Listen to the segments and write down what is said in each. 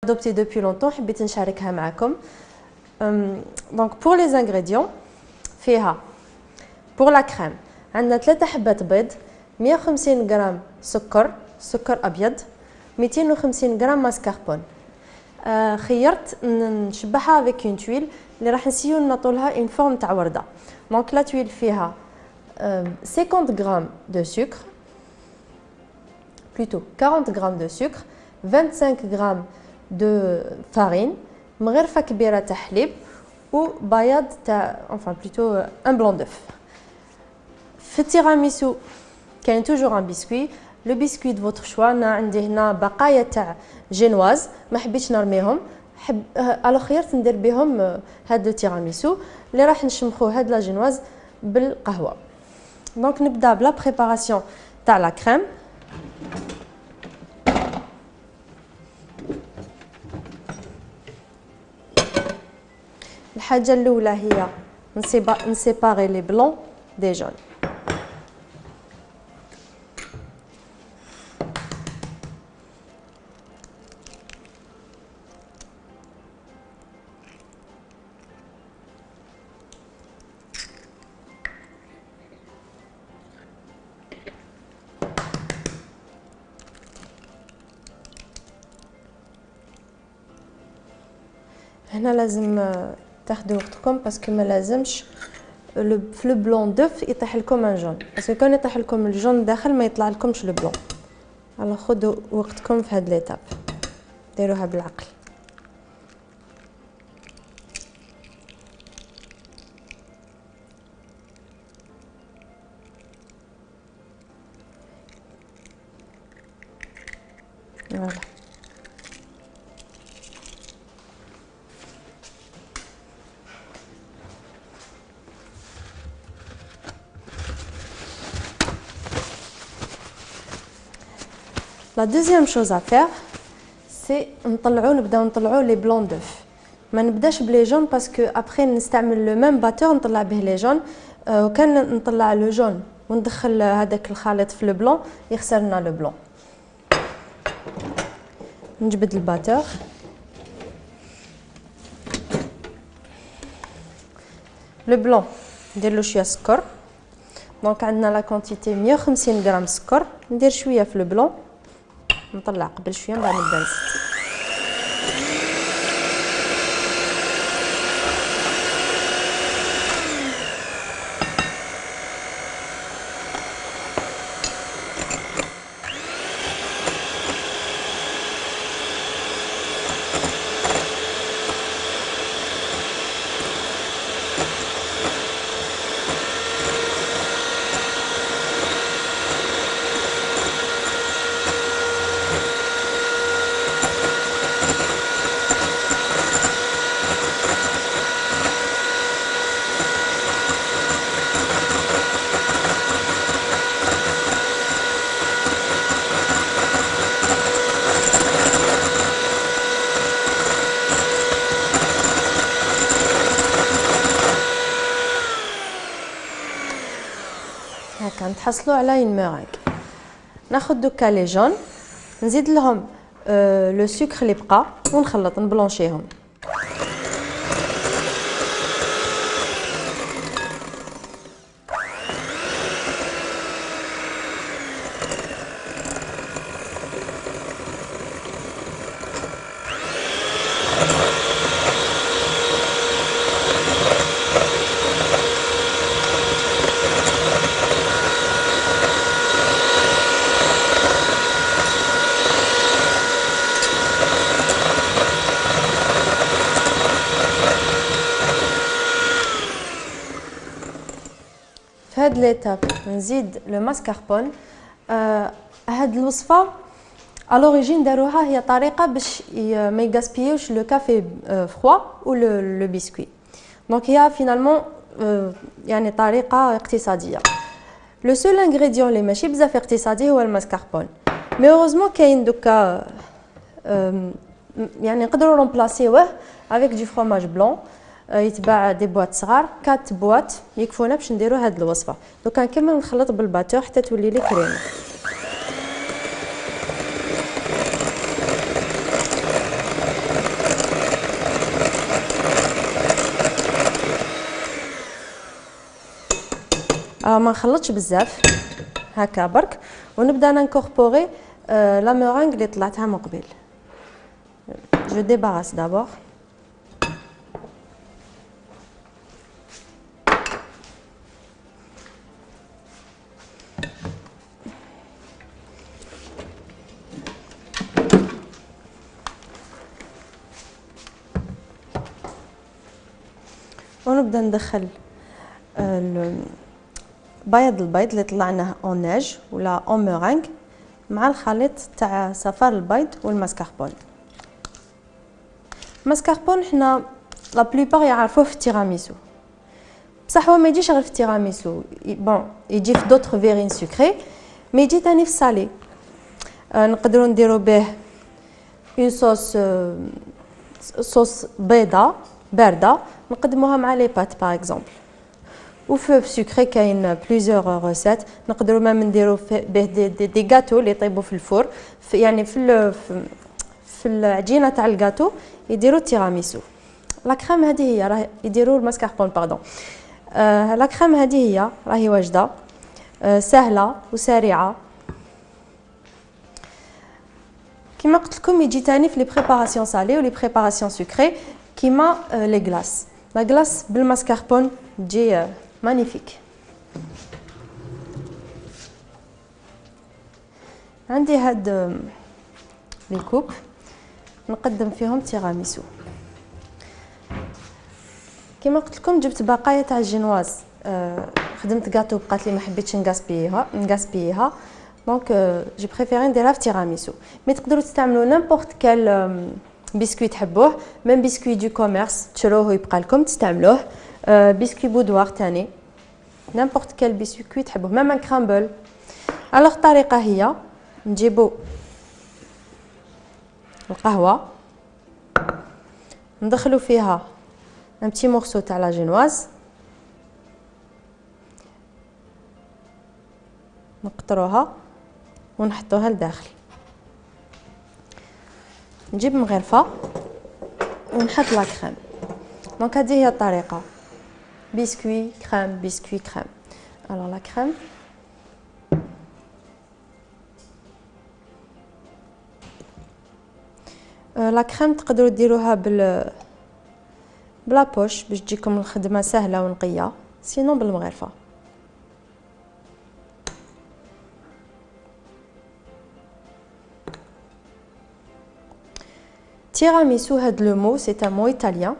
adopté depuis longtemps حبيت نشاركها معكم. Donc pour les ingrédients فيها pour la crème عندنا 3 حبات بيض، 150 غرام سكر ابيض، 250 غرام ماسكاربون. خيرت نشبعها avec une tuile اللي راح نسيو نعطوا لها une forme تاع ورده. Donc la tuile فيها 50 grammes de sucre, plutôt 40 grammes de sucre, 25 grammes de farine, مغرفة كبيرة تاع حليب وبياض تاع enfin plutôt un blanc d'œuf. في التيراميسو كاين توجور ان بسكوي، لو بسكوي دو فوتر شوا. انا عندي هنا بقايا تاع جينواز ما حبيتش نرميهم، الو خيرت ندير بهم هاد التيراميسو اللي راح نشمخو هاد لا جينواز بالقهوه. دونك نبدا بلا بريباراسيون تاع لا كريم. الحاجه الاولى هي نسيباري لي بلون دي جون. هنا لازم تاخذوا وقتكم باسكو ما لازمش في لو بلون دوف يطيح لكم ان جون، باسكو كان يطيح لكم الجون داخل ما يطلع لكمش لو بلون. على خذوا وقتكم في هاد ليتاب، ديروها بالعقل. فوالا La deuxième chose à faire c'est نبداو نطلعوا لي بلون دوف. ما نبداش بلي جون باسكو ابري نستعمل لو ميم باتور نطلع به لي جون، وكان نطلع لو جون وندخل هذاك الخليط في لو بلون يخسر لنا لو بلون. نجبد الباتور، لو بلون ندير له شويه سكر. دونك عندنا لا كونتيتي 150 غرام سكر، ندير شويه في لو بلون، نطلع قبل شويه من بعد نبدا نزيد. هكا نتحصلوا على une meringue. ناخذ دوكا لي جون نزيد لهم لو سكر اللي بقى ونخلط نبلونشيهم. في هاد ليتاب نزيد لو ماسكاربون. هاد الوصفه الوريجين داروها هي طريقه باش ما يغاسبيوش لو كافي فروا و لو بسكوي. دونك هي فينالمون يعني طريقه اقتصاديه. لو سول انغريديون اللي ماشي بزاف اقتصادي هو الماسكاربون، مي اوروزمون كاين دوكا يعني نقدروا رومبلاسيوه افيك دو فروماج بلون. يتباع دي بواط صغار 4 بواط يكفونا باش نديروا هاد الوصفه. دوكا نكمل نخلط بالباتور حتى تولي لي كريمه. ما نخلطش بزاف هكا برك ونبدا نانكوربوري لا مورانغ اللي طلعتها من قبل. جو ديباراس دابور. ونبدا ندخل بياض البيض اللي طلعناه اون ناج ولا اون مورانغ مع الخليط تاع صفار البيض والماسكاربون. الماسكاربون حنا لا بلوبار يعرفوه في التيراميسو، بصح هو ما يجيش غير في التيراميسو، بون يجي في دوطخ فيرين سكري، ما يجي تاني في الصالي. نقدروا نديروا به اون صوص بيضه بارده نقدموها مع لي بات باغ اكزومبل. وفي سكري كاين بليزيور روسيت، نقدروا ما نديروا به دي غاتو اللي يطيبوا في الفور، يعني في العجينه تاع الغاتو يديروا التيراميسو. لا كريم هذه هي راه يديروا الماسكاربون باردون. لا كريم هذه هي راهي واجده، سهله وسريعه. كيما قلت لكم يجي تاني في لي بريباراسيون سالي ولي بريباراسيون سكري كيما لي غلاس. لا غلاس بالماسكاربون تجي مانيفيك. عندي هاد لي كوب نقدم فيهم تيراميسو. كيما قلت لكم جبت بقايا تاع الجينواز، خدمت غاتو بقات لي ما حبيتش نغاسبييها دونك جي بريفيري نديرها في تيراميسو. مي تقدروا تستعملوا نيمبورط كال بسكويت تحبوه، ميم بسكوي دو كوميرس تشروه يبقى لكم تستعملوه، بسكوي بودوار تاني نيمبورط كال بسكوي تحبوه، ميم ان كرامبل. الوغ الطريقه هي نجيبو القهوه ندخلو فيها ان بتي مورسو تاع لا جينواز، نقطروها ونحطوها لداخل. نجيب مغرفه ونحط لا كريم. دونك هذه هي الطريقه، بسكوي كريم بسكوي كريم. الوغ لا كريم لا كريم تقدروا ديروها بلا بوش باش تجيكم الخدمه سهله ونقيه، سينو بالمغرفه. تيراميسو هاد لو مو سي ان مو ايطاليان،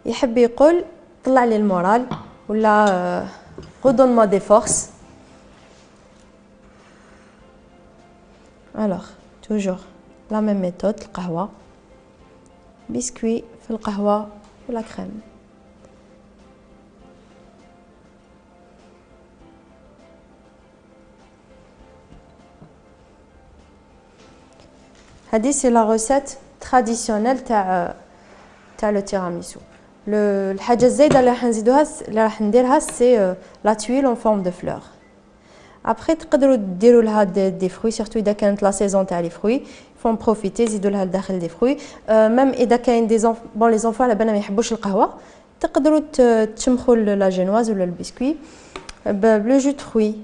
يحب يقول طلع لي المورال ولا redonne moi des forces. alors toujours la même méthode، القهوه بسكوي في القهوه ولا كريم. هذه سي لا روسيت تراديسيونيل تاع لو تيراميسو. الحاجه الزايده اللي راح نزيدوها اللي راح نديرها سي لا تويل اون فورم دو فلور. ابري تقدروا ديروا لها دي فروي، سورتو اذا كانت لا سيزون تاع لي فروي فون بروفيتي زيدوا لها لداخل دي فروي. ميم اذا كاين دي بون لي زونفون على بالنا ما يحبوش القهوه، تقدروا تشمخوا لا جينواز ولا البسكوي بلو جو دو فروي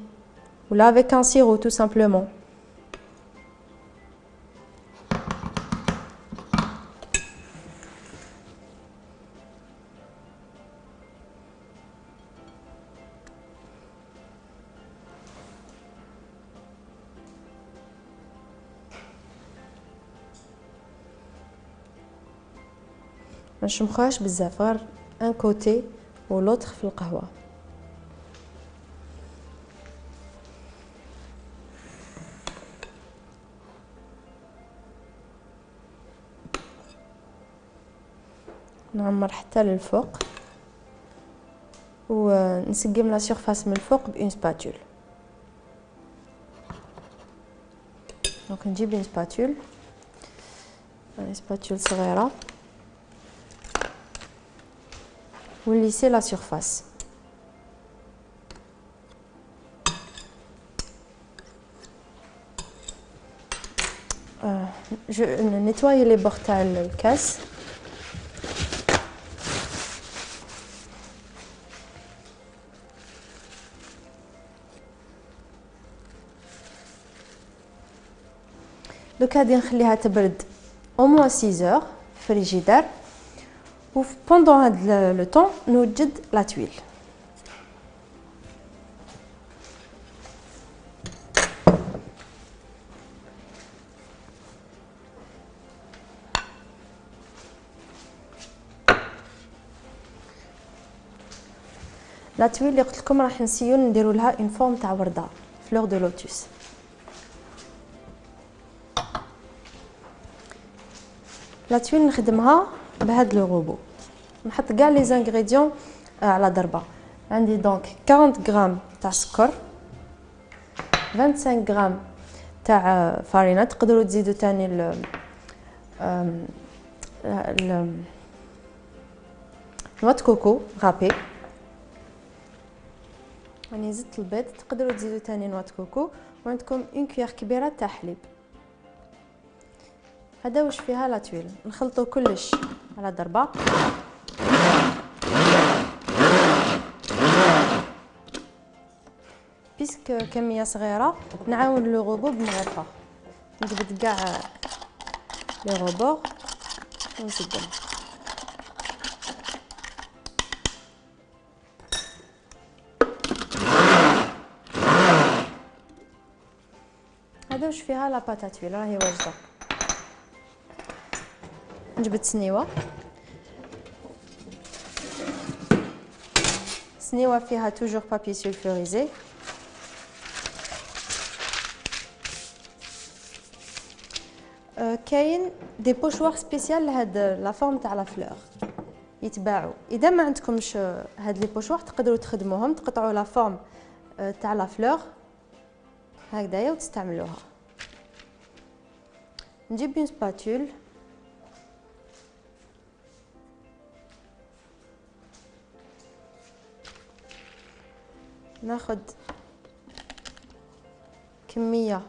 ولا افيك ان سيرو تو سامبلومون. ما نشمخوهاش بزاف، غير ان كوتي ولوطخ في القهوه. نعمر حتى للفوق ونسقم لا سيرفاس من الفوق بون سباتول. دونك نجيب اون سباتول، سباتول صغيره ونليسي لا سيرفاس. جو نيتواي لي بور تاع الكاس. دوك هادي نخليها تبرد او موان 6 اور في الفريجيدير، و بوندون هاد لو طون نوجد لا تويل. لا تويل اللي قلت لكم راح نسيو نديروا لها اون فورم تاع ورده، فلور دو لوتوس. لا تويل نخدمها بهاد لو روبو، نحط كاع لي زانغريديون على ضربه. عندي دونك 40 غرام تاع سكر، 25 غرام تاع فارينه، تقدروا تزيدوا تاني نواه كوكو غابي. راني زدت البيض، تقدروا تزيدوا تاني نواه كوكو، وعندكم اون كويير كبيره تاع حليب. هذا واش فيها لا تويل. نخلطوا كلش على ضربه. بيسك كميه صغيره نعاون لو روبو بمغرفه، نجبد كاع لي روبور ونسدهم. هذا واش فيها لا باتا تويل، راهي واجده. نجبد سنيوه، سنيوه فيها توجور بابي سولفوريزي. كاين دي بوشوار سبيسيال لهاد لا فورم تاع لا فلور يتباعوا. اذا ما عندكمش هاد لي بوشوار تقدروا تخدموهم، تقطعوا لا فورم تاع لا فلور هكذايا وتستعملوها. نجيب اون سباتول، ناخذ كميه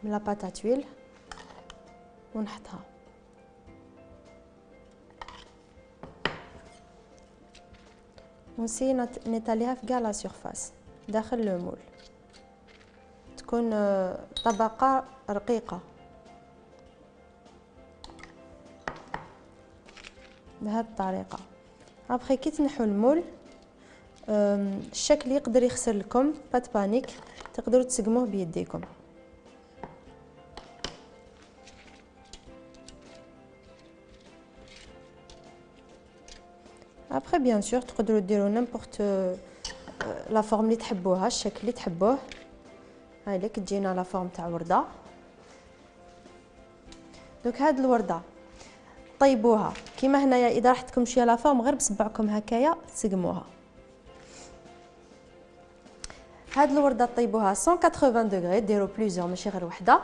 من لا باتا تويل ونحطها، ونسي نيطاليها في كاع لا سيرفاس داخل لو مول، تكون طبقه رقيقه بهذه الطريقه. ابخي كي تنحوا المول الشكل يقدر يخسر لكم، بات بانيك، تقدروا تسقموه بيديكم. ابخي بيان سور تقدروا ديروا نيمبورط لا فورم اللي تحبوها، الشكل اللي تحبوه. هاي لك تجينا لا فورم تاع ورده. دوك هاد الورده طيبوها كيما هنايا، اذا راحتكم شويه لا فورم غير بصبعكم هكايا تسقموها. هاد الورده طيبوها 180 دوغري، ديروا بليزيور ماشي غير وحده.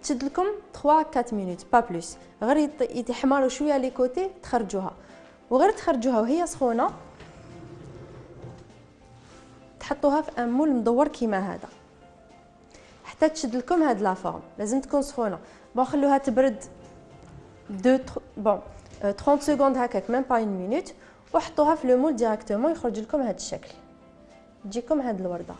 تشد لكم 3 4 مينوت با بلوس، غير يتحمروا شويه لي كوتي تخرجوها، وغير تخرجوها وهي سخونه تحطوها في ان مول مدور كيما هذا حتى تشد لكم هاد لا فورم. لازم تكون سخونه. بون خلوها تبرد 30 سكوند هكاك، ميم با 1 مينوت، وحطوها في لو مول ديريكتومون يخرج لكم هاد الشكل، تجيكم هاد الورده.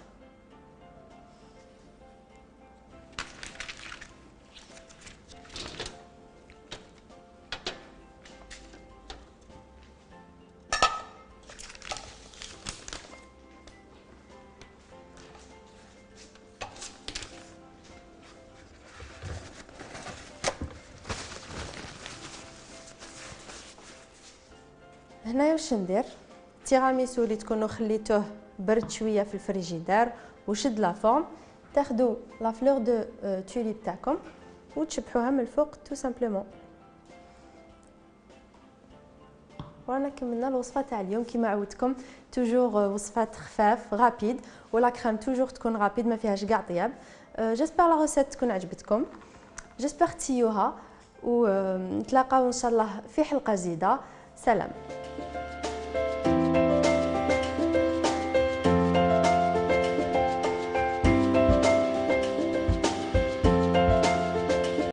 هنايا واش ندير؟ التيراميسو اللي تكونوا خليتوه برد شويه في الفريجيدير وشد لا فورم، تاخذوا لا فلور دو توليب تاعكم وتشبحوها من الفوق تو سامبلومون. ورانا كملنا الوصفه تاع اليوم. كيما عودتكم توجور وصفات خفاف غابيد، ولا كريم توجور تكون غابيد ما فيهاش كاع طياب. جيسبر لا روسيت تكون عجبتكم، جيسبر تسيوها، ونتلاقاو ان شاء الله في حلقه جديده. سلام.